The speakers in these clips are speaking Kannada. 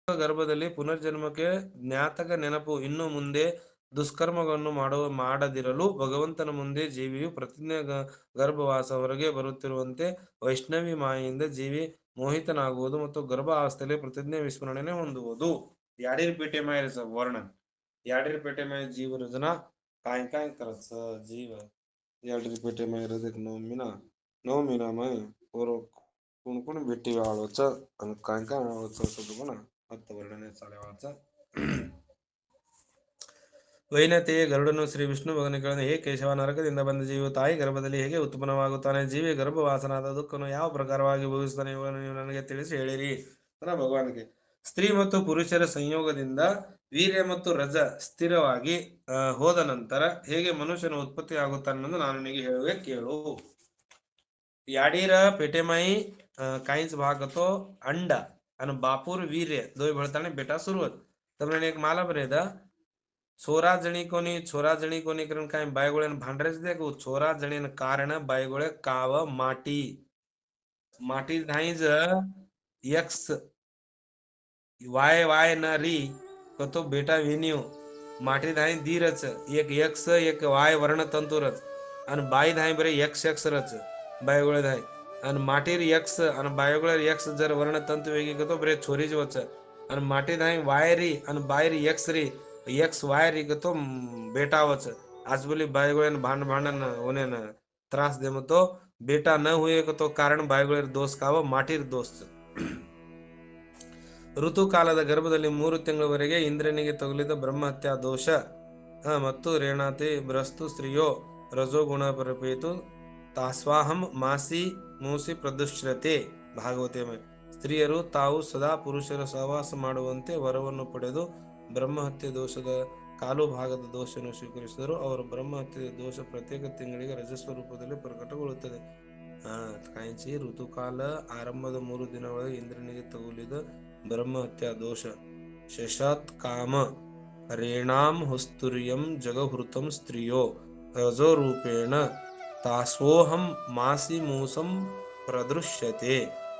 ಗರ್ಭದಲ್ಲಿ ಪುನರ್ಜನ್ಮಕ್ಕೆ ಜ್ಞಾತಕ ನೆನಪು ಇನ್ನು ಮುಂದೆ ದುಷ್ಕರ್ಮಗಳನ್ನು ಮಾಡದಿರಲು ಭಗವಂತನ ಮುಂದೆ ಜೀವಿಯು ಪ್ರತಿಜ್ಞೆ ಗರ್ಭವಾಸ ಹೊರಗೆ ಬರುತ್ತಿರುವಂತೆ ವೈಷ್ಣವಿ ಮಾಯೆಯಿಂದ ಜೀವಿ ಮೋಹಿತನಾಗುವುದು ಮತ್ತು ಗರ್ಭಾವಸ್ಥೆಯಲ್ಲಿ ಪ್ರತಿಜ್ಞೆ ವಿಸ್ಮರಣೆ ಹೊಂದುವುದು. याडीरपेटे माय वर्णन याडीरपेटे माय जीव रचना काय काय करत जीव याडीरपेटे माय हृदय नवमीना माय और कोण भेटी आळोच आणि काय काय आळोच असं पण ಮತ್ತೆ ವರ್ಣನೆ ಸಾಲೆವಾಚ. ವೈನತೆಯೇ ಗರುಡನು ಶ್ರೀ ವಿಷ್ಣು ಭಗವಾನ್ ಹೇ ಕೇಶವ, ನರಕದಿಂದ ಬಂದ ಜೀವಿಯು ತಾಯಿ ಗರ್ಭದಲ್ಲಿ ಹೇಗೆ ಉತ್ಪನ್ನವಾಗುತ್ತಾನೆ? ಜೀವಿ ಗರ್ಭವಾಸನಾದ ದುಃಖನು ಯಾವ ಪ್ರಕಾರವಾಗಿ ಭವಿಸುತ್ತಾನೆ? ಇವುಗಳನ್ನು ನೀವು ನನಗೆ ತಿಳಿಸಿ ಹೇಳಿರಿ. ಭಗವಾನ್ಗೆ ಸ್ತ್ರೀ ಮತ್ತು ಪುರುಷರ ಸಂಯೋಗದಿಂದ ವೀರ್ಯ ಮತ್ತು ರಜ ಸ್ಥಿರವಾಗಿ ಹೋದ ನಂತರ ಹೇಗೆ ಮನುಷ್ಯನ ಉತ್ಪತ್ತಿ ಆಗುತ್ತಾನೆಂದು ನಾನು ನಿನಗೆ ಹೇಳುವೆ ಕೇಳು. याडीर पेटेमाई काहीच भाग तो अंडा आणि बापूर वीर्य दोय भळताने बेटा सुरुवात તમને એક માલા બનેદા छोरा जणी कोणी करून काय बायगोळ्यान भांडरेच दे छोरा जणीन कारण बायगोळे काव माटी धाईज एक्स वाय न री कतो बेटा वेन्यू माटी धाई धीरच एक एक्स एक वाय वर्ण तंतुरच आणि बाई धाई बरे एक्स रच बायगोळे धाई आणि माटीर एक्स आणि बायगोळे एक्स जर वर्ण तंतु वेगी कतो बरे छोरीच वच आणि माटी धाई वाय री आणि बाहेर एक्स री एक्स वाय री कतो बेटा वच आज बोली बायगोळ्यान भांडण होणे न त्रास दे मतो बेटा न हुए कतो कारण बायगोळे दोष काव माटीर दोष. ಋತುಕಾಲದ ಗರ್ಭದಲ್ಲಿ 3 ತಿಂಗಳವರೆಗೆ ಇಂದ್ರನಿಗೆ ತಗುಲಿದ ಬ್ರಹ್ಮಹತ್ಯಾ ದೋಷ ಮತ್ತು ರೇಣಾತಿ ಭ್ರಸ್ತು ಸ್ತ್ರೀಯೋ ರಜೋಗುಣ ಪರಪೇತು ತಾಸ್ವಾಹಂ ಮಾಸಿ ಮೂಸಿ ಪ್ರದುಶ್ರತೆ. ಭಾಗವತೆ ಸ್ತ್ರೀಯರು ತಾವು ಸದಾ ಪುರುಷರ ಸಹವಾಸ ಮಾಡುವಂತೆ ವರವನ್ನು ಪಡೆದು ಬ್ರಹ್ಮಹತ್ಯೆ ದೋಷದ ಕಾಲು ಭಾಗದ ದೋಷವನ್ನು ಸ್ವೀಕರಿಸಿದರು. ಅವರು ಬ್ರಹ್ಮಹತ್ಯೆ ದೋಷ ಪ್ರತ್ಯೇಕ ತಿಂಗಳಿಗೆ ರಜಸ್ವ ರೂಪದಲ್ಲಿ ಪ್ರಕಟಗೊಳ್ಳುತ್ತದೆ. ಕಾಂಚಿ ಋತುಕಾಲ ಆರಂಭದ 3 ದಿನಗಳಲ್ಲಿ ಇಂದ್ರನಿಗೆ ತಗುಲಿದ ಬ್ರಹ್ಮಹತ್ಯಾ ದೋಷ ಶಶಾತ್ ಕಾಮ ರೇಣಾಂ ಹುಸ್ತುರ್ಯಂ ಜಗಹೃತಂ ಸ್ತ್ರೀಯೋ ರಜೋ ರೂಪೇಣ ತಾಸೋಹಂ ಮಾಸಿ ಮೂಸಂ ಪ್ರದೃಶ್ಯತೆ.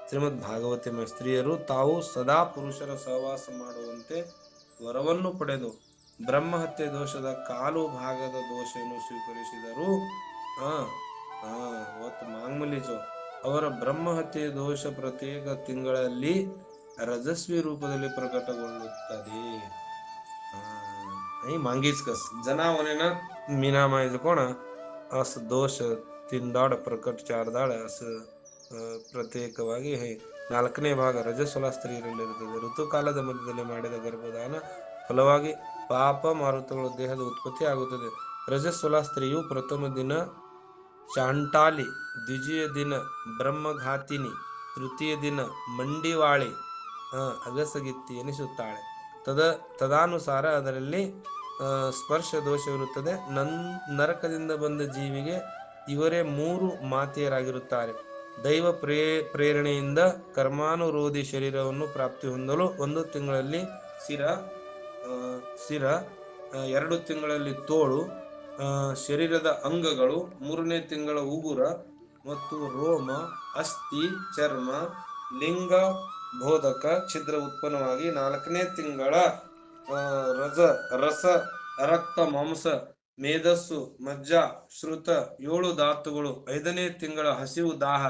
ಶ್ರೀಮದ್ ಭಾಗವತೆ ಸ್ತ್ರೀಯರು ತಾವು ಸದಾ ಪುರುಷರ ಸಹವಾಸ ಮಾಡುವಂತೆ ವರವನ್ನು ಪಡೆದು ಬ್ರಹ್ಮಹತ್ಯೆ ದೋಷದ ಕಾಲು ಭಾಗದ ದೋಷವನ್ನು ಸ್ವೀಕರಿಸಿದರು. ಮಾಂಗಮಲಿಚೋ ಅವರ ಬ್ರಹ್ಮಹತ್ಯೆ ದೋಷ ಪ್ರತ್ಯೇಕ ತಿಂಗಳಲ್ಲಿ ರಜಸ್ವಿ ರೂಪದಲ್ಲಿ ಪ್ರಕಟಗೊಳ್ಳುತ್ತದೆ. मागीच कस जनावरेनं मीनामायचं कोण असं दोष 3 दाड प्रकट 4 दाड असं ಪ್ರತ್ಯೇಕವಾಗಿ 4ನೇ ಭಾಗ ರಜಸ್ವಲ ಸ್ತ್ರೀಯರಲ್ಲಿರುತ್ತದೆ. ಋತುಕಾಲದ ಮಧ್ಯದಲ್ಲಿ ಮಾಡಿದ ಗರ್ಭದಾನ ಫಲವಾಗಿ ಪಾಪ ಮಾರುತಗಳ ದೇಹದ ಉತ್ಪತ್ತಿ ಆಗುತ್ತದೆ. ರಜಸ್ವಲ ಸ್ತ್ರೀಯು ಪ್ರಥಮ ದಿನ ಚಾಂಟಾಲಿ, ದ್ವಿತೀಯ ದಿನ ಬ್ರಹ್ಮಘಾತಿನಿ, ತೃತೀಯ ದಿನ ಮಂಡಿವಾಳಿ ಅಗಸಗಿತ್ತಿ ಎನಿಸುತ್ತಾಳೆ. ತದಾನುಸಾರ ಅದರಲ್ಲಿ ಸ್ಪರ್ಶ ದೋಷವಿರುತ್ತದೆ. ನರಕದಿಂದ ಬಂದ ಜೀವಿಗೆ ಇವರೇ 3 ಮಾತೆಯರಾಗಿರುತ್ತಾರೆ. ದೈವ ಪ್ರೇರಣೆಯಿಂದ ಕರ್ಮಾನುರೋಧಿ ಶರೀರವನ್ನು ಪ್ರಾಪ್ತಿ ಹೊಂದಲು 1 ತಿಂಗಳಲ್ಲಿ ಶಿರ 2 ತಿಂಗಳಲ್ಲಿ ತೋಳು ಶರೀರದ ಅಂಗಗಳು, 3ನೇ ತಿಂಗಳ ಉಗುರ ಮತ್ತು ರೋಮ, ಅಸ್ಥಿ, ಚರ್ಮ, ಲಿಂಗ ಬೋಧಕ ಛಿದ್ರ ಉತ್ಪನ್ನವಾಗಿ 4ನೇ ತಿಂಗಳ ರಸ, ರಕ್ತ, ಮಾಂಸ, ಮೇಧಸ್ಸು, ಮಜ್ಜ, ಶ್ರುತ 7 ಧಾತುಗಳು, 5ನೇ ತಿಂಗಳ ಹಸಿವು ದಾಹ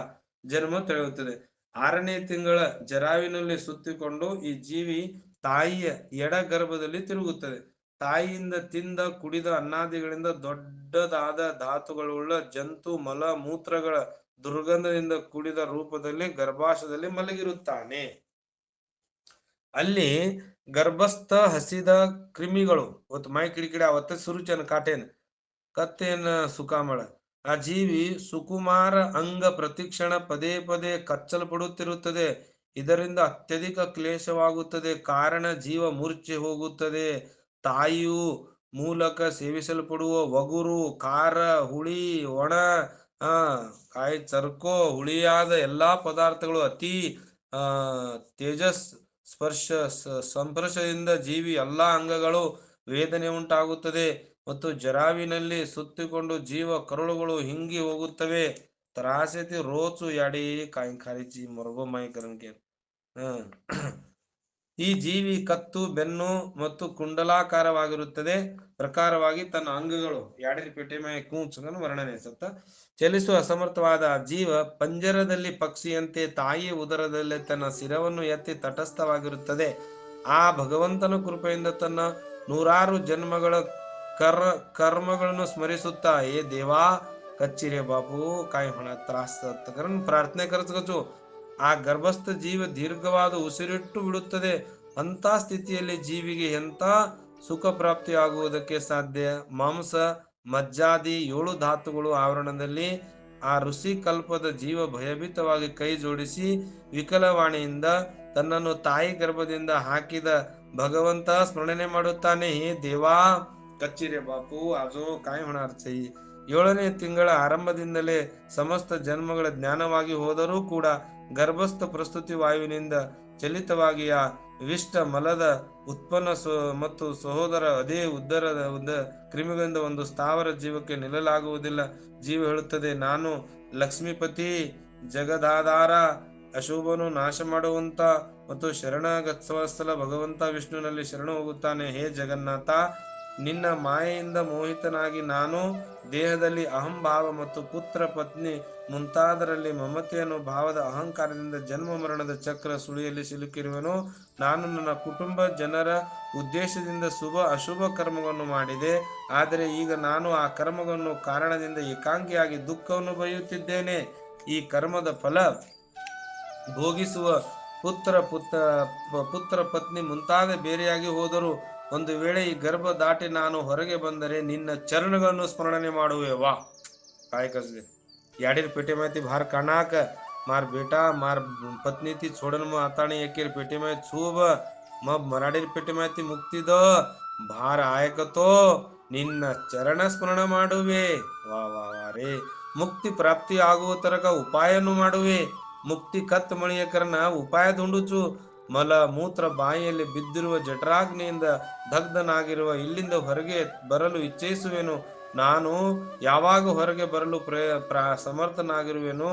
ಜನ್ಮ ತಳೆಯುತ್ತದೆ. 6ನೇ ತಿಂಗಳ ಜರಾವಿನಲ್ಲಿ ಸುತ್ತಿಕೊಂಡು ಈ ಜೀವಿ ತಾಯಿಯ ಎಡ ಗರ್ಭದಲ್ಲಿ ತಿರುಗುತ್ತದೆ. ತಾಯಿಯಿಂದ ತಿಂದ ಕುಡಿದ ಅನ್ನಾದಿಗಳಿಂದ ದೊಡ್ಡದಾದ ಧಾತುಗಳುಳ್ಳ ಜಂತು ಮಲ ಮೂತ್ರಗಳ ದುರ್ಗಂಧದಿಂದ ಕೂಡಿದ ರೂಪದಲ್ಲಿ ಗರ್ಭಾಶಯದಲ್ಲಿ ಮಲಗಿರುತ್ತಾನೆ. ಅಲ್ಲಿ ಗರ್ಭಸ್ಥ ಹಸಿದ ಕ್ರಿಮಿಗಳು ಒತ್ತು ಮೈ ಕಿಡಿಕಿಡ ಅವತ್ತ ಸುರುಚನ ಕಾಟೇನ ಕತ್ತೇನ ಸುಕಾಮಳ ಆ ಜೀವಿ ಸುಕುಮಾರ ಅಂಗ ಪ್ರತಿಕ್ಷಣ ಪದೇ ಪದೇ ಕಚ್ಚಲ್ಪಡುತ್ತಿರುತ್ತದೆ. ಇದರಿಂದ ಅತ್ಯಧಿಕ ಕ್ಲೇಶವಾಗುತ್ತದೆ. ಕಾರಣ ಜೀವ ಮೂರ್ಛೆ ಹೋಗುತ್ತದೆ. ತಾಯಿಯು ಮೂಲಕ ಸೇವಿಸಲ್ಪಡುವ ಒಗುರು, ಖಾರ, ಹುಳಿ, ಒಣ, ಕಾಯಿ ಚರ್ಕೋ, ಹುಳಿಯಾದ ಎಲ್ಲಾ ಪದಾರ್ಥಗಳು ಅತಿ ತೇಜಸ್ ಸಂಸ್ಪರ್ಶದಿಂದ ಜೀವಿ ಎಲ್ಲಾ ಅಂಗಗಳು ವೇದನೆ ಉಂಟಾಗುತ್ತದೆ ಮತ್ತು ಜರಾವಿನಲ್ಲಿ ಸುತ್ತಿಕೊಂಡು ಜೀವ ಕರುಳುಗಳು ಹಿಂಗಿ ಹೋಗುತ್ತವೆ. ತ್ರಾಸತಿ ರೋಚು ಯಾಡಿ ಕಾಯಿ ಖಾರಿಚಿ ಮೊರಗೋ ಮಾಯಿ ಕರಂಕೆ ಈ ಜೀವಿ ಕತ್ತು, ಬೆನ್ನು ಮತ್ತು ಕುಂಡಲಾಕಾರವಾಗಿರುತ್ತದೆ. ಪ್ರಕಾರವಾಗಿ ತನ್ನ ಅಂಗಗಳು ಯಾಡರಿಪೇಟೆ ಕೂಂಚನ್ನು ವರ್ಣನೆ ಸತ್ತ ಚಲಿಸುವ ಅಸಮರ್ಥವಾದ ಜೀವ ಪಂಜರದಲ್ಲಿ ಪಕ್ಷಿಯಂತೆ ತಾಯಿಯ ಉದರದಲ್ಲಿ ತನ್ನ ಶಿರವನ್ನು ಎತ್ತಿ ತಟಸ್ಥವಾಗಿರುತ್ತದೆ. ಆ ಭಗವಂತನ ಕೃಪೆಯಿಂದ ತನ್ನ 100 ಜನ್ಮಗಳ ಕರ್ಮಗಳನ್ನು ಸ್ಮರಿಸುತ್ತಾ ಏ ದೇವಾ कच्ची रे बापू काय होणार त्रास कारण ಪ್ರಾರ್ಥನೆ ಕರೆಸಗಚ್ಚು. ಆ ಗರ್ಭಸ್ಥ ಜೀವ ದೀರ್ಘವಾದ ಉಸಿರಿಟ್ಟು ಬಿಡುತ್ತದೆ. ಅಂತ ಸ್ಥಿತಿಯಲ್ಲಿ ಜೀವಿಗೆ ಎಂತ ಸುಖ ಪ್ರಾಪ್ತಿ ಆಗುವುದಕ್ಕೆ ಸಾಧ್ಯ? ಮಾಂಸ ಮಜ್ಜಾದಿ 7 ಧಾತುಗಳು ಆವರಣದಲ್ಲಿ ಆ ಋಷಿ ಕಲ್ಪದ ಜೀವ ಭಯಭೀತವಾಗಿ ಕೈ ಜೋಡಿಸಿ ವಿಕಲವಾಣಿಯಿಂದ ತನ್ನನ್ನು ತಾಯಿ ಗರ್ಭದಿಂದ ಹಾಕಿದ ಭಗವಂತ ಸ್ಮರಣೆ ಮಾಡುತ್ತಾನೆ. ಹೇ ದೇವಾ ಕಚ್ಚಿರೆ ಬಾಪು ಆಜೋ ಕಾಯ್ ಹೊಣಾರ್ಚಿ 7ನೇ ತಿಂಗಳ ಆರಂಭದಿಂದಲೇ ಸಮಸ್ತ ಜನ್ಮಗಳ ಜ್ಞಾನವಾಗಿ ಹೋದರೂ ಕೂಡ ಗರ್ಭಸ್ಥ ಪ್ರಸ್ತುತಿ ವಾಯುವಿನಿಂದ ಚಲಿತವಾಗಿ ಆ ವಿಷ್ಟ ಮಲದ ಉತ್ಪನ್ನ ಮತ್ತು ಸಹೋದರ ಅದೇ ಉದರದ ಕ್ರಿಮಿಗಳಿಂದ ಒಂದು ಸ್ಥಾವರ ಜೀವಕ್ಕೆ ನಿಲ್ಲಲಾಗುವುದಿಲ್ಲ. ಜೀವ ಹೇಳುತ್ತದೆ, ನಾನು ಲಕ್ಷ್ಮೀಪತಿ, ಜಗದಾಧಾರ, ಅಶುಭನು ನಾಶ ಮಾಡುವಂತ ಮತ್ತು ಶರಣಗತ್ಸವಸ್ಥಲ ಭಗವಂತ ವಿಷ್ಣುವಿನಲ್ಲಿ ಶರಣ ಹೋಗುತ್ತಾನೆ. ಹೇ ಜಗನ್ನಾಥ, ನಿನ್ನ ಮಾಯೆಯಿಂದ ಮೋಹಿತನಾಗಿ ನಾನು ದೇಹದಲ್ಲಿ ಅಹಂಭಾವ ಮತ್ತು ಪುತ್ರ ಪತ್ನಿ ಮುಂತಾದರಲ್ಲಿ ಮಮತೆಯನ್ನು ಭಾವದ ಅಹಂಕಾರದಿಂದ ಜನ್ಮ ಮರಣದ ಚಕ್ರ ಸುಳಿಯಲ್ಲಿ ಸಿಲುಕಿರುವೆನು. ನಾನು ನನ್ನ ಕುಟುಂಬ ಜನರ ಉದ್ದೇಶದಿಂದ ಶುಭ ಅಶುಭ ಕರ್ಮವನ್ನು ಮಾಡಿದೆ. ಆದರೆ ಈಗ ನಾನು ಆ ಕರ್ಮವನ್ನು ಕಾರಣದಿಂದ ಏಕಾಂಗಿಯಾಗಿ ದುಃಖವನ್ನು ಬರೆಯುತ್ತಿದ್ದೇನೆ. ಈ ಕರ್ಮದ ಫಲ ಭೋಗಿಸುವ ಪುತ್ರ ಪತ್ನಿ ಮುಂತಾದ ಬೇರೆಯಾಗಿ ಹೋದರು. ಒಂದು ವೇಳೆ ಈ ಗರ್ಭ ದಾಟಿ ನಾನು ಹೊರಗೆ ಬಂದರೆ ನಿನ್ನ ಚರಣಗಳನ್ನು ಸ್ಮರಣೆ ಮಾಡುವೆ. ವಾ काय कसले याडीर पेटे माहिती भार कानाक मार बेटा मार पत्नी ती छोडन मग आताणी एकेर पेटे माहिती छूब मग मराडीर पेटे माहिती मुक्ती द भार आयकतो ನಿನ್ನ ಚರಣ ಸ್ಮರಣ ಮಾಡುವೆ. ವಾ ವಾ ವಾ ರೇ ಮುಕ್ತಿ ಪ್ರಾಪ್ತಿ ಆಗುವ ತರಕ ಉಪಾಯನು ಮಾಡುವೆ. ಮುಕ್ತಿ ಕತ್ ಮಳಿಯ ಕರ್ನ ಉಪಾಯ ದುಂಡುಚು. ಮಲ ಮೂತ್ರ ಬಾಯಿಯಲ್ಲಿ ಬಿದ್ದಿರುವ ಜಠರಾಗ್ನಿಯಿಂದ ದಗ್ಧನಾಗಿರುವ ಇಲ್ಲಿಂದ ಹೊರಗೆ ಬರಲು ಇಚ್ಛಿಸುವೆನು. ನಾನು ಯಾವಾಗ ಹೊರಗೆ ಬರಲು ಸಮರ್ಥನಾಗಿರುವೆನು?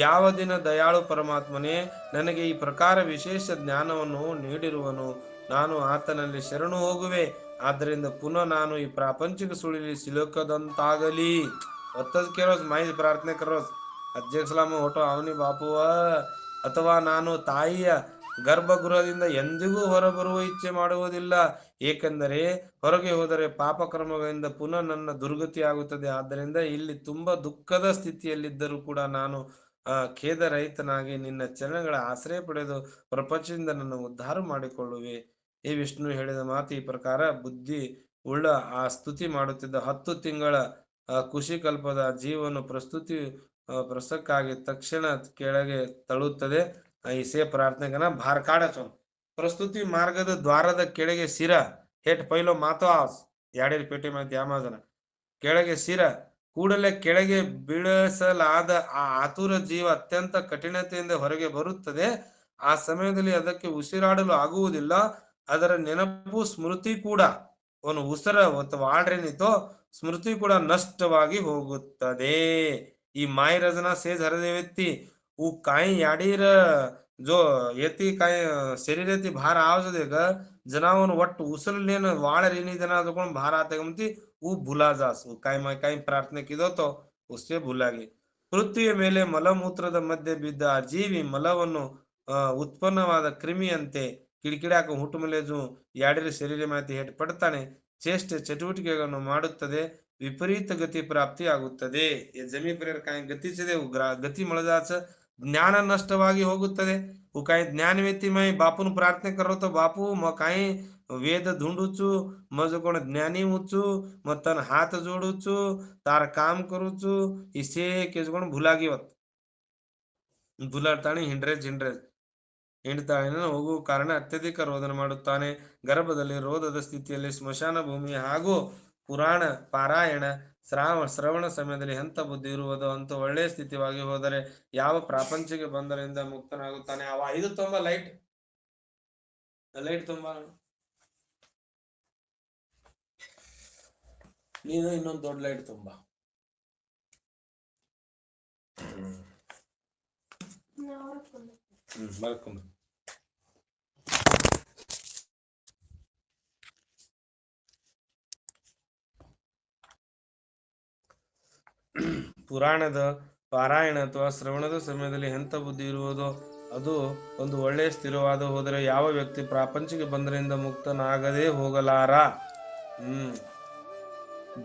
ಯಾವ ದಿನ ದಯಾಳು ಪರಮಾತ್ಮನೇ ನನಗೆ ಈ ಪ್ರಕಾರ ವಿಶೇಷ ಜ್ಞಾನವನ್ನು ನೀಡಿರುವನು. ನಾನು ಆತನಲ್ಲಿ ಶರಣು ಹೋಗುವೆ. ಆದ್ದರಿಂದ ಪುನಃ ನಾನು ಈ ಪ್ರಾಪಂಚಿಕ ಸುಳಿಲಿ ಸಿಲುಕದಂತಾಗಲಿ. ಒತ್ತದ ಕೇಳೋಸ್ ಮಾಹಿತಿ ಪ್ರಾರ್ಥನೆ ಕರೋಸ್ ಅಧ್ಯಕ್ಷಲಾಮ ಹೊಟ್ಟೋ ಅವನಿ ಬಾಪುವ. ಅಥವಾ ನಾನು ತಾಯಿಯ ಗರ್ಭಗೃಹದಿಂದ ಎಂದಿಗೂ ಹೊರಬರುವ ಇಚ್ಛೆ ಮಾಡುವುದಿಲ್ಲ. ಏಕೆಂದರೆ ಹೊರಗೆ ಹೋದರೆ ಪಾಪ ಕರ್ಮಗಳಿಂದ ಪುನಃ ನನ್ನ ದುರ್ಗತಿ ಆಗುತ್ತದೆ. ಆದ್ದರಿಂದ ಇಲ್ಲಿ ತುಂಬಾ ದುಃಖದ ಸ್ಥಿತಿಯಲ್ಲಿದ್ದರೂ ಕೂಡ ನಾನು ಖೇದರಹಿತನಾಗಿ ನಿನ್ನ ಚರಣಗಳ ಆಶ್ರಯ ಪಡೆದು ಪ್ರಪಂಚದಿಂದ ನನ್ನ ಉದ್ಧಾರ ಮಾಡಿಕೊಳ್ಳುವೆ. ಈ ವಿಷ್ಣು ಹೇಳಿದ ಮಾತು ಈ ಪ್ರಕಾರ ಬುದ್ಧಿ ಉಳ್ಳ ಆ ಸ್ತುತಿ ಮಾಡುತ್ತಿದ್ದ 10 ತಿಂಗಳ ಕುಶಿಕಲ್ಪದ ಜೀವನ ಪ್ರಸಕ್ಕಾಗಿ ತಕ್ಷಣ ಕೆಳಗೆ ತಳ್ಳುತ್ತದೆ. ಇಸೇ ಪ್ರಾರ್ಥನೆಗನ ಭಾರ ಕಾಡಚೋ ಪ್ರಸ್ತುತಿ ಮಾರ್ಗದ ದ್ವಾರದ ಕೆಳಗೆ ಶಿರ ಹೇಟ್ ಪೈಲೋ ಮಾತೋ ಆಸ್ ಯಾಡೇರಿ ಪೇಟೆ ಮಾತಿ ಯಾಮಾಜನ ಕೆಳಗೆ ಶಿರ ಕೂಡಲೇ ಕೆಳಗೆ ಬೀಳಿಸಲಾದ ಆ ಆತುರ ಜೀವ ಅತ್ಯಂತ ಕಠಿಣತೆಯಿಂದ ಹೊರಗೆ ಬರುತ್ತದೆ. ಆ ಸಮಯದಲ್ಲಿ ಅದಕ್ಕೆ ಉಸಿರಾಡಲು ಆಗುವುದಿಲ್ಲ. ಅದರ ನೆನಪು ಸ್ಮೃತಿ ಕೂಡ ಅವನು ಉಸಿರ ವಾಡ್ರೇನಿತೋ ಸ್ಮೃತಿ ಕೂಡ ನಷ್ಟವಾಗಿ ಹೋಗುತ್ತದೆ. ಈ माय रजना सेज हरदे व्यक्ती उ काही याडीर जो येती काय शरीर येती भार आवाज दे ग जनावन वट उसललेन वाळ रेनी जना जो भार आते गमती उ भुला जास काय मैं काही प्रार्थने किदो तो उससे भुलागे. ಪೃಥ್ವಿಯ ಮೇಲೆ ಮಲಮೂತ್ರದ ಮಧ್ಯೆ ಬಿದ್ದ ಆ ಜೀವಿ ಮಲವನ್ನು ಉತ್ಪನ್ನವಾದ ಕ್ರಿಮಿಯಂತೆ ಕಿಡಿಕಿಡಾಕ ಹುಟ್ಟುಮಲೇಜು ಯಾಡಿರ ಶರೀರ ಮಾತಿ ಹೇಟ್ ಪಡ್ತಾನೆ. ಚೇಷ್ಟೆ ಚಟುವಟಿಕೆಗಳನ್ನು ಮಾಡುತ್ತದೆ. विपरीत गती प्राप्ती ಆಗುತ್ತದೆ. जमी पर काय गतीचे गती मळजाच ज्ञान नष्टವಾಗಿ ಹೋಗುತ್ತದೆ. उ काय ज्ञान व्यक्ती मैं बापून प्रार्थने करो तो बापू मग काय वेद धुंडूचू मज कोण ज्ञानी उचू मग तन हात जोडूचू तार काम करूचू इसे केज कोण भुलागी होत ಭುಲಾಡ್ತಾನೆ. ಹಿಂಡ್ತಾನೆ ಹೋಗುವ ಕಾರಣ ಅತ್ಯಧಿಕ ರೋದನ ಮಾಡುತ್ತಾನೆ. ಗರ್ಭದಲ್ಲಿ ರೋಧದ ಸ್ಥಿತಿಯಲ್ಲಿ ಸ್ಮಶಾನ ಭೂಮಿ ಹಾಗೂ ಪುರಾಣ ಪಾರಾಯಣ ಶ್ರವಣ ಸಮಯದಲ್ಲಿ ಎಂತ ಬುದ್ಧಿ ಇರುವುದು ಅಂತ ಒಳ್ಳೆಯ ಸ್ಥಿತಿವಾಗಿ ಹೋದರೆ ಯಾವ ಪ್ರಾಪಂಚಿಕ ಬಂಧನದಿಂದ ಮುಕ್ತನಾಗುತ್ತಾನೆ. ಅವ 5 ತುಂಬ ಲೈಟ್ ತುಂಬ ನೀನು ಇನ್ನೊಂದು ದೊಡ್ಡ ಲೈಟ್ ತುಂಬ ಬರ್ಕೊಂಬ ಪುರಾಣದ ಪಾರಾಯಣ ಅಥವಾ ಶ್ರವಣದ ಸಮಯದಲ್ಲಿ ಎಂಥ ಬುದ್ಧಿ ಇರುವುದೋ ಅದು ಒಂದು ಒಳ್ಳೆಯ ಸ್ಥಿರವಾದ ಹೋದರೆ ಯಾವ ವ್ಯಕ್ತಿ ಪ್ರಾಪಂಚಿಕ ಬಂಧನದಿಂದ ಮುಕ್ತನಾಗದೇ ಹೋಗಲಾರ.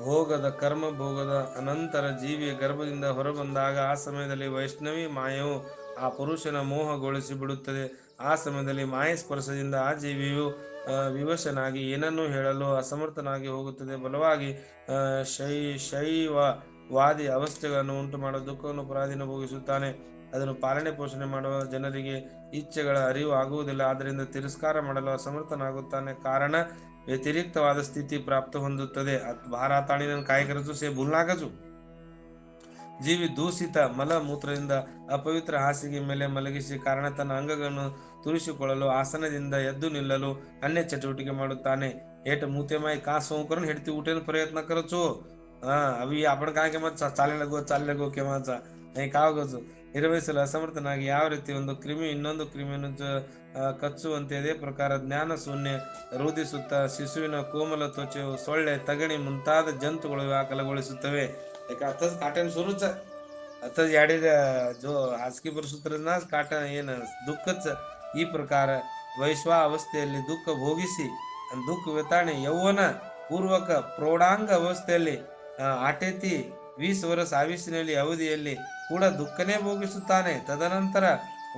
ಭೋಗದ ಕರ್ಮ ಭೋಗದ ಅನಂತರ ಜೀವಿಯ ಗರ್ಭದಿಂದ ಹೊರಬಂದಾಗ ಆ ಸಮಯದಲ್ಲಿ ವೈಷ್ಣವಿ ಮಾಯವು ಆ ಪುರುಷನ ಮೋಹಗೊಳಿಸಿ ಬಿಡುತ್ತದೆ. ಆ ಸಮಯದಲ್ಲಿ ಮಾಯ ಸ್ಪರ್ಶದಿಂದ ಆ ಜೀವಿಯು ವಿವಶನಾಗಿ ಏನನ್ನೂ ಹೇಳಲು ಅಸಮರ್ಥನಾಗಿ ಹೋಗುತ್ತದೆ. ಬಲವಾಗಿ ಶೈವವಾದಿ ಅವಸ್ಥೆಗಳನ್ನು ಉಂಟು ಮಾಡುವ ದುಃಖವನ್ನು ಪರಾಧೀನ ಭೋಗಿಸುತ್ತಾನೆ. ಅದನ್ನು ಪಾಲನೆ ಪೋಷಣೆ ಮಾಡುವ ಜನರಿಗೆ ಇಚ್ಛೆಗಳ ಅರಿವು ಆಗುವುದಿಲ್ಲ. ಆದ್ದರಿಂದ ತಿರಸ್ಕಾರ ಮಾಡಲು ಅಸಮರ್ಥನಾಗುತ್ತಾನೆ. ಕಾರಣ ವ್ಯತಿರಿಕ್ತವಾದ ಸ್ಥಿತಿ ಪ್ರಾಪ್ತ ಹೊಂದುತ್ತದೆ. ಬಾರ ತಾಣಿನ ಕಾಯಕರಸು ಸೇ ಭೂಲ್ನಾಗಸು. ಜೀವಿ ದೂಷಿತ ಮಲ ಮೂತ್ರದಿಂದ ಅಪವಿತ್ರ ಹಾಸಿಗೆ ಮೇಲೆ ಮಲಗಿಸಿ ಕಾರಣ ತನ್ನ ಅಂಗಗಳನ್ನು ತುರಿಸಿಕೊಳ್ಳಲು ಆಸನದಿಂದ ಎದ್ದು ನಿಲ್ಲಲು ಅನ್ಯ ಚಟುವಟಿಕೆ ಮಾಡುತ್ತಾನೆ. ಏಟ ಮೂತೆಮಾಯಿ का सोकरून हेडती उठेन प्रयत्न करचो. अभी आपण काय केव्हा चालले गो केव्हाचा हे ಕಾವಗಸು ನಿರ್ವಹಿಸಲು ಅಸಮರ್ಥನಾಗಿ ಯಾವ ರೀತಿ ಒಂದು ಕ್ರಿಮಿ ಇನ್ನೊಂದು ಕ್ರಿಮಿಯನ್ನು ಕಚ್ಚುವಂತೆ ಅದೇ ಪ್ರಕಾರ ಜ್ಞಾನ ಶೂನ್ಯ ರೋಧಿಸುತ್ತ ಶಿಶುವಿನ ಕೋಮಲ ತ್ವಚೆಯು ಸೊಳ್ಳೆ ತಗಣಿ ಮುಂತಾದ ಜಂತುಗಳು ವ್ಯಾಕಲಗೊಳಿಸುತ್ತವೆ. ಯಾಕೆ आताच काटन सुरूच आता याडे जो ಹಾಸಿಗೆ ಬರಿಸುತ್ತರನ ಕಾಟ ಏನು ದುಃಖच ಈ ಪ್ರಕಾರ ವೈಶ್ವ ಅವಸ್ಥೆಯಲ್ಲಿ ದುಃಖ ಭೋಗಿಸಿ ದುಃಖ ವ್ಯತಾಣೆ ಯೌವನ ಪೂರ್ವಕ ಪ್ರೌಢಾಂಗ ಅವಸ್ಥೆಯಲ್ಲಿ ಆಟೇತಿ 20 ವರ್ಷ ಆಯುಷ್ಯನಲ್ಲಿ ಅವಧಿಯಲ್ಲಿ ಕೂಡ ದುಃಖನೇ ಭೋಗಿಸುತ್ತಾನೆ. ತದನಂತರ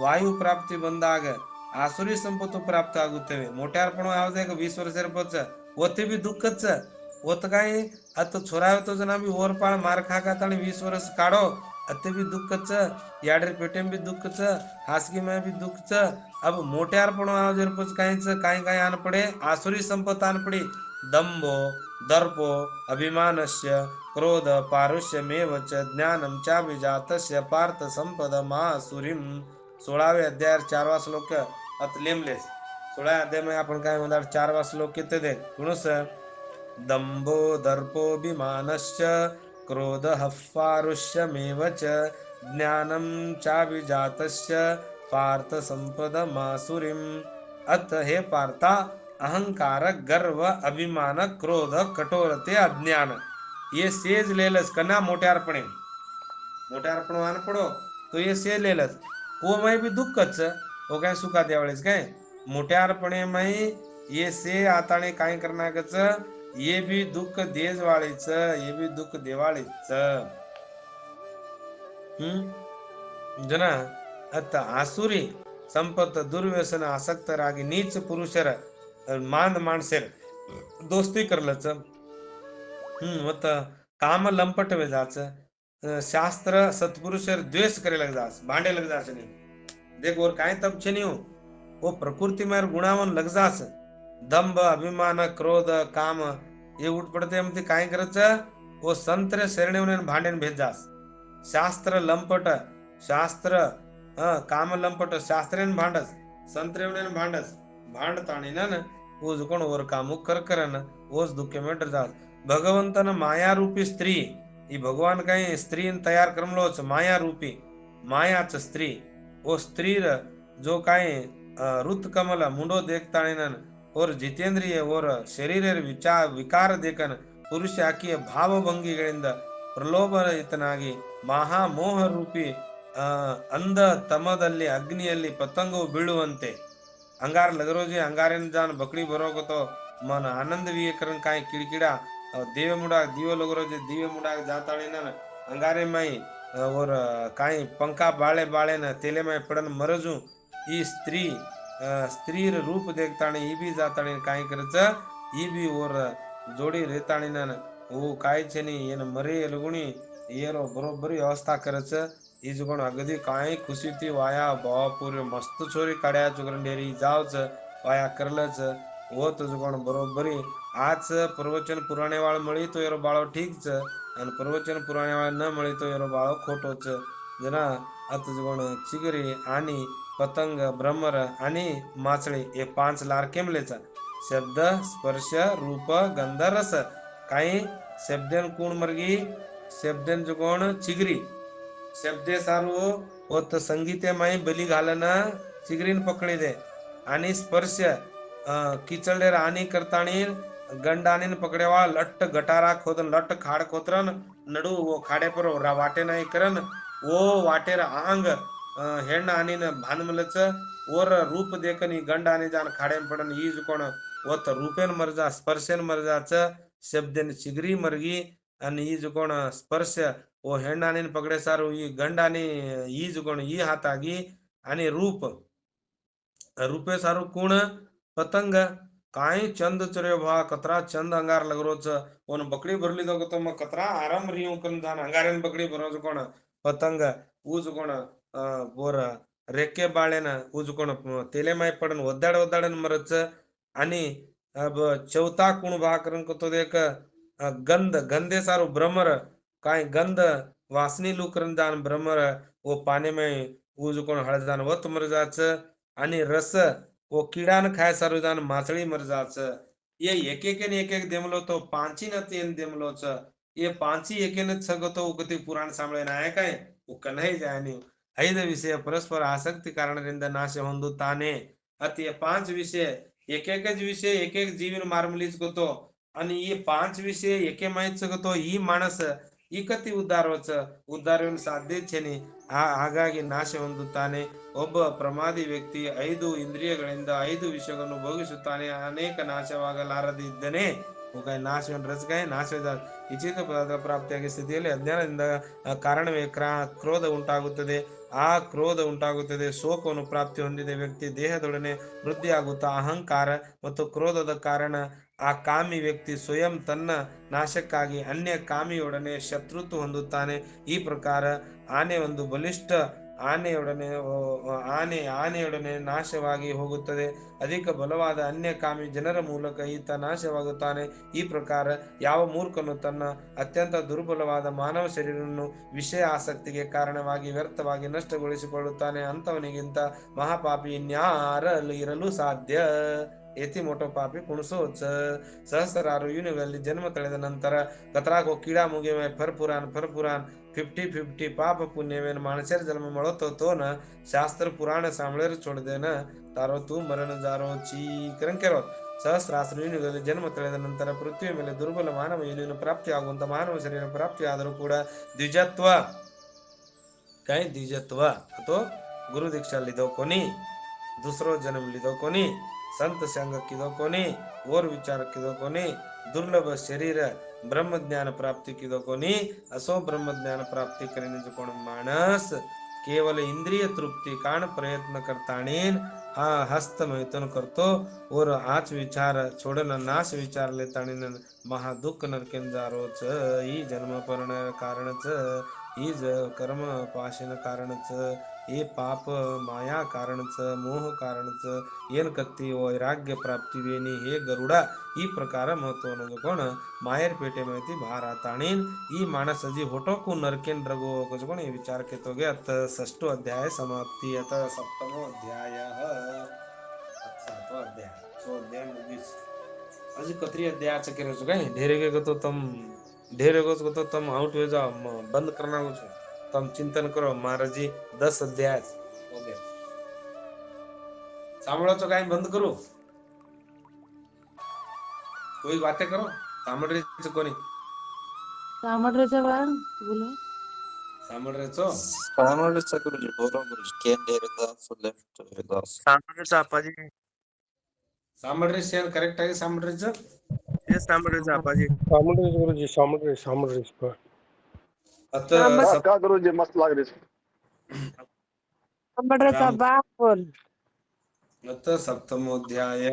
ವಾಯು ಪ್ರಾಪ್ತಿ ಬಂದಾಗ आसुरी संपत्ती प्राप्त आगुತ್ತವೆ. मोठ्यापण ಯಾವುದೇ 20 ವರ್ಷ ಇರಬಹುದು ओते भी दुःखच ओत काय आता छोरा होतो जना भी ओरपाळ मार खाकाताने 20 वर्ष काढो अते भी दुःखच याडरे पेटेम भी दुःखच हासगी में भी दुःखच. अब मोठ्यापण आवाज इरपच काहीच काही आन पडे आसुरी संपत्ती आन पडी दंभो दर्पो अभिमानस्य क्रोध पारुष्यमेव च ज्ञानम चाभिजातस्य पार्थ संपद महासुरीम. 16वे अध्याय 4वा श्लोक अत लिमलेस 16 अध्याय में आपण काय म्हणणार 4वा श्लोक किती दे कुणस दंभो दर्पोभिमानश्च क्रोधः पारुष्यमेव च ज्ञानं चाभिजातस्य पार्थ संपदमासुरीं. अत हे पार्था अहंकार गर्व अभिमान क्रोध कठोरते अज्ञान ये सेज लेलस कना मोठ्यारपणे आन पडो तो ये सेज लेलस वो मै भी दुःखच वो काय सुखा त्यावेळेस काय मोठ्यारपणे मै ये से आताने काय करणारच ये भी दुःख देजवाळीच ये भी दुःख देवाळीच. ಜನ ಅತ್ತ ಆಸುರಿ ಸಂಪತ್ತ ದುರ್ವ್ಯಸನ ಆಸಕ್ತರಾಗಿ ನೀಚ ಪುರುಷರ ಮಾಂದ माणसेर दोस्ती करलच मत काम लंपट वे जाच शास्त्र सत्पुरुषर द्वेष करे लग जास भांडे लग जास नहीं देख और काय तब छे नहीं वो प्रकृति में गुणावन लग जास दंभ अभिमान क्रोध काम ये उठ पड़ते हमती काय करच वो संत्र शरणे भांडे भेज जास शास्त्र लंपट शास्त्र काम लंपट शास्त्रेन भांडस संत्रेवने भांडस भांडताणी न ओज कोण वर कामू करन ओज दुःख में डर जास. भगवंतन माया रूपी स्त्री ही भगवान काही स्त्री तयार करमलोच माया रूपी मायाच स्त्री वो स्त्री जो काही ऋत कमल मुंडो देखताणीनन और जितेंद्रिय और शरीर ವಿಕಾರ ದೇಕನ್ ಪುರುಷ ಆಕಿಯ ಭಾವಭಂಗಿಗಳಿಂದ ಪ್ರಲೋಭಯಿತನಾಗಿ ಮಹಾಮೋಹ ರೂಪಿ ಅಂಧ ತಮದಲ್ಲಿ ಅಗ್ನಿಯಲ್ಲಿ ಪತಂಗವು ಬೀಳುವಂತೆ अंगार लगरोजी अंगारेन जान बकरी बरोग तो मन आनंद विकरण काय किड़किड़ा देव मुड़ा दियो लगरोजी दिवे मुड़ा जाताड़ी न अंगारे माई और काय पंखा बाळे बाळे न तेले में पड़न मरजू ई स्त्री रूप देखताणी ई भी जाताड़ी काय करच ई भी और जोड़ी रेताणी न वो काय छेनी एन मरे लगुणी येरो बरोबरी व्यवस्था करच ई जुगण अगदी काय खुशी ती वाया बापूरे मस्त छोरी काड्या जुगरण डेरी जावच वाया करलच होत जुगण बरोबरी आज प्रवचन पुराणे वाळ मळी तो येरो बाळो ठीकच आणि प्रवचन पुराणे वाळ न मळी तो येरो बाळो खोटोच. जना अत जुगण चिगरी आणि पतंग भ्रमर आणि माछळी हे 5 लार केमलेचा शब्द स्पर्श रूप गंध रस काही शब्दन कोण मर्गी शब्दन जुगण चिगरी शब्दे सारू होत संगीते माई बली घालना चिगरीन पकडी दे आणि स्पर्श किचलडे राणी करताणी गंडाने पकडेवा लट्ट गटारा खोदन लट्ट खाड खोतरन नडू वो खाडे पर वाटे नाही करन वो वाटेर आंग हेण आणि भानमलच ओर रूप देखनी गंड आणि जान खाडे पडन ईज कोण ओत रूपेन मरजा स्पर्शेन मरजाच शब्देन चिगरी मरगी आणि ईज कोण स्पर्श ओ हेण आणि पगडे सारू ई गंड आणि ईज कोण ई हातागी आणि रूप रूपे सारू कोण पतंग काय चंद चर्यो भा कतरा चंद अंगार लगरोच ओन बकडी भरली दोग तो मग कतरा आराम रियो कन जान अंगारेन बकडी भरोज कोण पतंग ऊज कोण बोर रेके बाळेन ऊज कोण तेले माय पडन ಒದ್ದಾಡ ಒದ್ದಾಡन मरच आणि अब चौथा कुण भाकरन को तो देख गंध गंधे सारू भ्रमर काय गंध वासनी लुकरन जान भ्रमर वो पाने में ऊज कोण हळजान वत मर जाच आणि रस वो किडान खाय सारू जान मासळी मर जाच ये एक एक देमलो तो पांची न तेन देमलोच ये पांची एकेन सगतो उगती पुराण सांभळे नाय काय उकनही जायनी ಐದ ವಿಷಯ ಪರಸ್ಪರ ಆಸಕ್ತಿ ಕಾರಣದಿಂದ ನಾಶ ಹೊಂದುತ್ತಾನೆ ಅತಿ 5 ವಿಷಯ एक विषय एक जीवन मारमलीच आणि ಈ 5 ವಿಷಯ ಏಕೆ ಮಾಹಿತಿ ಈ ಮಾನಸ ಈಕತಿ ಉದ್ಧಾರವನ್ನು ಸಾಧ್ಯತೆನಿ ಹಾಗಾಗಿ ನಾಶ ಹೊಂದುತ್ತಾನೆ ಒಬ್ಬ ಪ್ರಮಾದಿ ವ್ಯಕ್ತಿ 5 ಇಂದ್ರಿಯಗಳಿಂದ 5 ವಿಷಯಗಳನ್ನು ಭೋಗಿಸುತ್ತಾನೆ ಅನೇಕ ನಾಶವಾಗಲಾರದಿದ್ದನೆ ನಾಶವನ್ನು ರಸಗಾಯ ನಾಶದ ಇಚ್ಛಿತ ಪದಾರ್ಥ ಪ್ರಾಪ್ತಿಯಾಗಿ ಸ್ಥಿತಿಯಲ್ಲಿ ಅಜ್ಞಾನದಿಂದ ಕಾರಣವೇ ಕ್ರೋಧ ಉಂಟಾಗುತ್ತದೆ ಆ ಕ್ರೋಧ ಉಂಟಾಗುತ್ತದೆ ಶೋಕವನ್ನು ಪ್ರಾಪ್ತಿ ಹೊಂದಿದ ವ್ಯಕ್ತಿ ದೇಹದೊಡನೆ ವೃದ್ಧಿಯಾಗುತ್ತಾ ಅಹಂಕಾರ ಮತ್ತು ಕ್ರೋಧದ ಕಾರಣ ಆ ಕಾಮಿ ವ್ಯಕ್ತಿ ಸ್ವಯಂ ತನ್ನ ನಾಶಕ್ಕಾಗಿ ಅನ್ಯ ಕಾಮಿಯೊಡನೆ ಶತ್ರುತ್ವ ಹೊಂದುತ್ತಾನೆ ಈ ಪ್ರಕಾರ ಆನೆ ಒಂದು ಬಲಿಷ್ಠ ಆನೆಯೊಡನೆ ನಾಶವಾಗಿ ಹೋಗುತ್ತದೆ ಅಧಿಕ ಬಲವಾದ ಅನ್ಯ ಕಾಮಿ ಜನರ ಮೂಲಕ ಈತ ನಾಶವಾಗುತ್ತಾನೆ ಈ ಪ್ರಕಾರ ಯಾವ ಮೂರ್ಖನು ತನ್ನ ಅತ್ಯಂತ ದುರ್ಬಲವಾದ ಮಾನವ ಶರೀರವನ್ನು ವಿಷಯ ಆಸಕ್ತಿಗೆ ಕಾರಣವಾಗಿ ವ್ಯರ್ಥವಾಗಿ ನಷ್ಟಗೊಳಿಸಿಕೊಳ್ಳುತ್ತಾನೆ ಅಂತವನಿಗಿಂತ ಮಹಾಪಾಪಿ ಇನ್ಯಾರಲ್ಲಿ ಇರಲು ಸಾಧ್ಯ ಎತಿ ಮೋಟೋ ಪಾಪಿ ಕುಣಿಸೋಚ ಸಹಸ್ರಾರು ಯುನಿಗಳಲ್ಲಿ ಜನ್ಮ ತಳೆದ ನಂತರ ಕತರಾಗೋ कीड़ा मुगे में फरपुरान 50-50 पाप पुण्य में माणसेर जन्म મળતો તો ન શાસ્ત્ર પુરાણ સાંભળેર છોડ દે ન તારો તું મરણ જારો ಚೀ ಕರಂಕೆರೋ ಸಹಸ್ರಾರು ಯುನಿಗಳಲ್ಲಿ ಜನ್ಮ ತಳೆದ ನಂತರ ಪೃಥ್ವಿಯ ಮೇಲೆ ದುರ್ಬಲ ಮಾನವ ಯೋನಿಯನ್ನು ಪ್ರಾಪ್ತಿಯಾಗುವಂತ ಮಾನವ ಶರೀರ ಪ್ರಾಪ್ತಿಯಾದರೂ ಕೂಡ ದ್ವಿಜತ್ವ काही द्विजत्व तो गुरु दीक्षा लिदो कोणी दुसरो जन्म लिदो कोणी संत संग किदो कोणी और विचार किदो कोणी दुर्लभ शरीर ब्रह्मज्ञान प्राप्ति किदो कोणी असो ब्रह्मज्ञान प्राप्ति करने जो कोण माणस केवल इंद्रिय तृप्ति काण प्रयत्न करताणीन हा हस्त मैथुन करतो और आच विचार छोडन नाश विचार लेताणीन महा दुःख नरकेन जारोच ಈ ಜನ್ಮ ಪರಣ ಕಾರಣच ಈज कर्म पाशन कारणच हे पाप माया कारणच मोह कारणच ಏನ್ ಕತ್ತಿ ವೈರಾಗ್ಯ ಪ್ರಾಪ್ತಿ ವೇನಿ हे गरुडा ಈ ಪ್ರಕಾರ महत्वनं कोण मायर पेटे माहिती भारताणीन ಈ माणस जी होटोकू नरकेन रगो कुछ कोण विचार केतो गे अत 6 अध्याय समाप्ति अत 7मो अध्याय 7मो अध्याय सो अध्याय मुगीस अजी कतरी अध्याय केरो छु काय ढेरे गे तो तम ढेरे गोस को तो तम आउट हो जाओ बंद करना कुछ तम चिंतन करो महाराज जी 10 अध्याय हो गए सांभळो तो काय बंद करू कोई बातें करो सामड्रेच कोणी सामड्रेचा बाळ बोलो सामड्रेचा गुरुजी बोलो गुरुजी केन देरदास लेफ्ट देरदास सामड्रेचा आपाजी सामड्रेच शेअर करेक्ट आहे सामड्रेच हे सामड्रेचा आपाजी सामड्रेच गुरुजी सामड्रेच पर आता का गुरुजी मस्त लाग रही सामड्रेचा बाळ बोल आता 7मो अध्याय